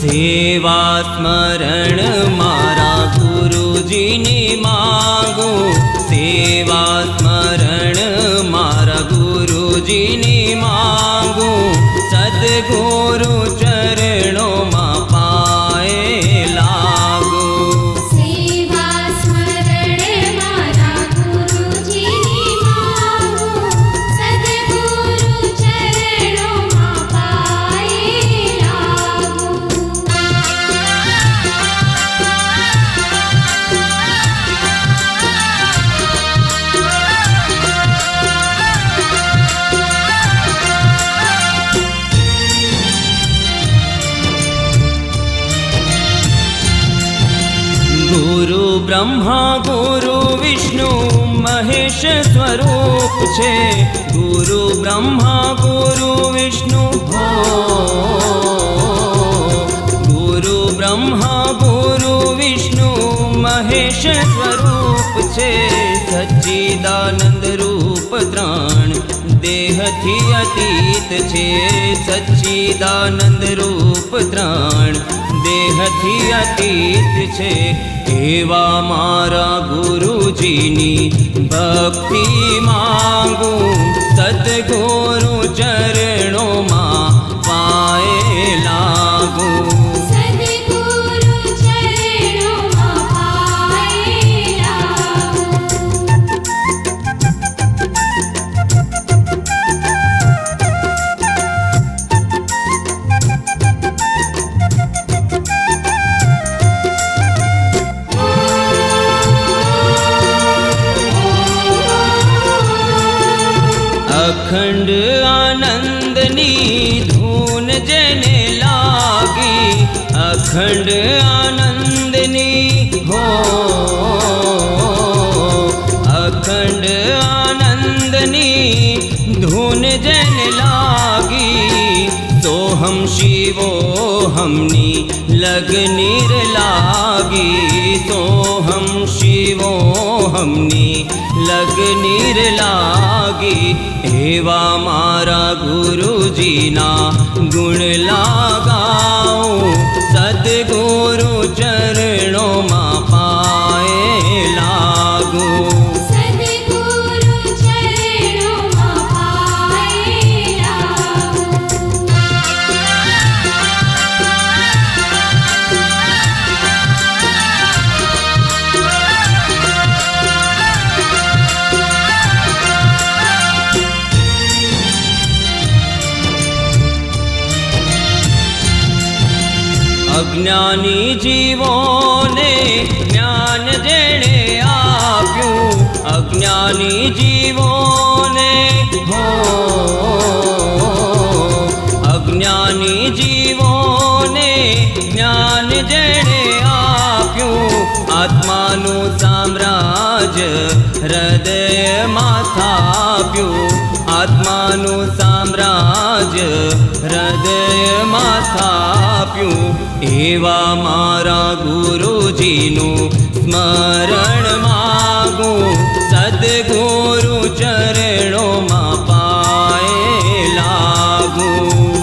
सेवा स्मरण मारा गुरुजीनी मांगू, सेवा स्मरण मारा गुरुजीनी मांगू, सद्गुरु चरणों मां पाए लागू। सेवा स्मरण मारा गुरुजीनी मांगू, सद्गुरु चरणों मां पाए लागू। गुरु ब्रह्मा गुरु विष्णु महेश स्वरूप छे, गुरु ब्रह्मा गुरु विष्णु हो, गुरु ब्रह्मा गुरु विष्णु महेश स्वरूप छे, सच्चिदानंद रूप त्रण देहथी अतीत छे, सच्चिदानंद रूप त्रण देहथी अतीत छे। एवा मारा गुरुजीनी भक्ति मांगू, सद्गुरु चरणों मां पाए लागू। सद्गुरु चरणों मां पाए लागू। अखंड आनंदनी धून जेने लागी, अखंड आनंदनी हो, अखंड आनंदनी धून जेने लागी, सोहम शिवो हमनी लगनीर लागी, सोहम शिवो हमनी लगनीर लागी। एवा मारा गुरुजीना गुण लगाऊं, सद्गुरु चरणों मां पाए लागू। सद्गुरु चरणों मां पाए लागू। अज्ञानी जीवोने ज्ञान जेणे आप्यूं, अज्ञानी जीवोने हो, अज्ञानी जीवोने ज्ञान जेणे आप्यूं, आत्मानु साम्राज्य हृदय मां स्थाप्यूं, आत्मानु साम्राज्य हृदय मां स्थाप्यूं। एवा मारा गुरुजीनु स्मरण मांगू, सद्गुरु चरणों मां पाए लागू।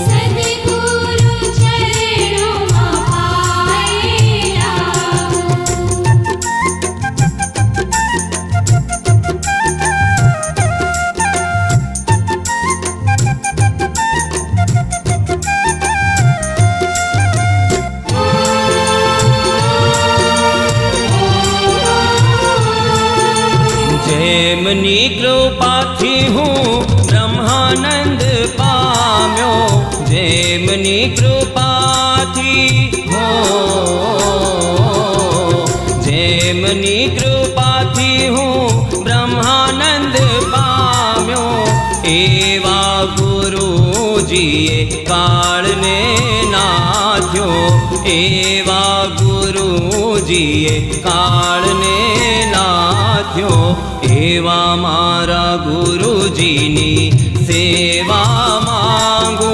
सद्गुरु चरणों मां पाए लागू। जेमनी कृपाथी हूँ ब्रह्मानंद पाम्यो, जेमनी कृपाथी हो, जेमनी कृपाथी हूँ ब्रह्मानंद पाम्यो, एवा गुरुजीए काल ने नाथ्यो, एवा गुरुजीए काल ने नाथ्यो। एवा मारा गुरुजीनी सेवा मांगू,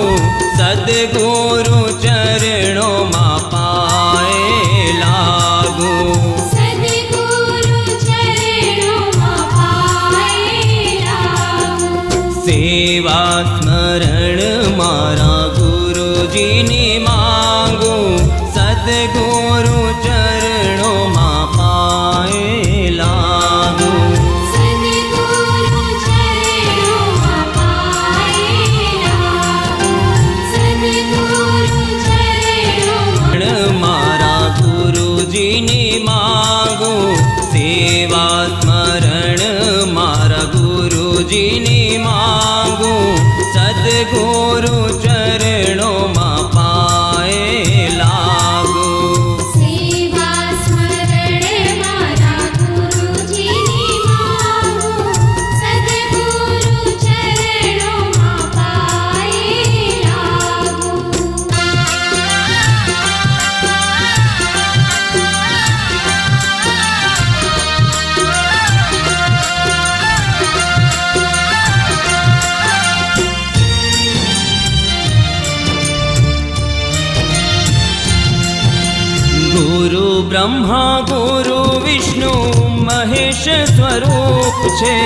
सद्गुरु चरणों मां पाए लागू। सद्गुरु चरणों मां पाए लागू। सेवा स्मरण मारा गुरुजीनी मांगू, બ્રહ્મા ગુરુ વિષ્ણુ મહેશ સ્વરૂપ છે.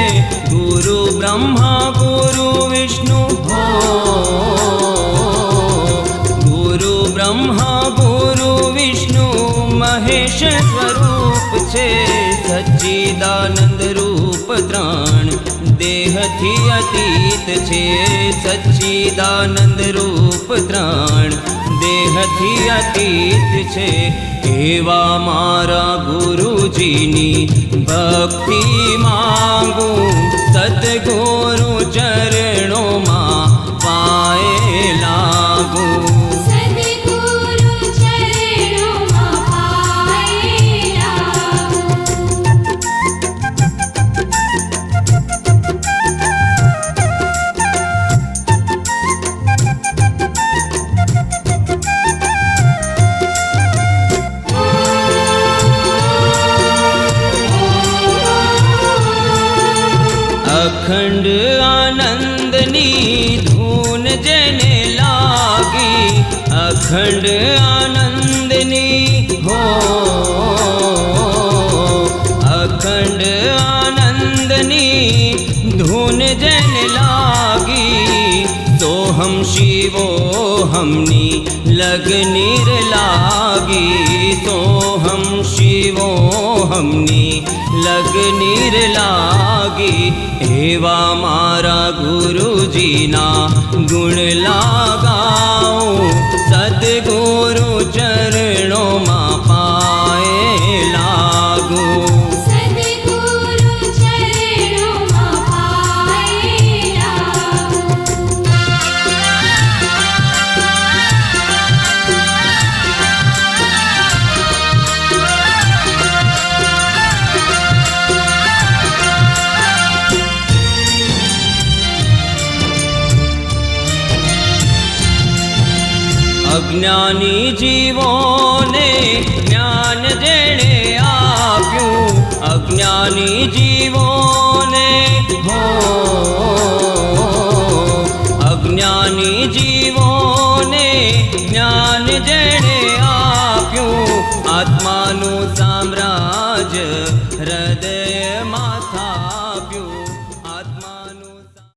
ગુરુ બ્રહ્મા ગુરુ વિષ્ણુ ગુરુ બ્રહ્મા ગુરુ વિષ્ણુ મહેશ સ્વરૂપ છે. સચ્ચિદાનંદ રૂપ ત્રણ દેહથી અતીત છે. સચ્ચિદાનંદ રૂપ ત્રણ દેહથી અતીત છે. એવા મારા ગુરુજીની ભક્તિ માંગું, સદગુરુ ચરણોમાં પાયે લાગું. સદગુરુ ચરણોમાં પાયે લાગું. અખંડ આનંદની ધૂન જેને લાગી, અખંડ આનંદની અખંડ આનંદની ધૂન જેને લાગી, સોહમ શિવોહમની લગનીર લાગી. સોહમ શિવોહમની લગનીર લાગી. એવા મારા ગુરુજીના ગુણ લાગાઉં, સદગુરુ ચરણોમાં પાયે લાગું. સદગુરુ ચરણોમાં પાયે લાગું. અજ્ઞાની જીવોને જ્ઞાન જેણે આપ્યું, અજ્ઞાની જીવોને અજ્ઞાની જીવોને જ્ઞાન જેણે આપ્યું, આત્માનું સામ્રાજ્ય હૃદયમાં થાપ્યું. આત્મા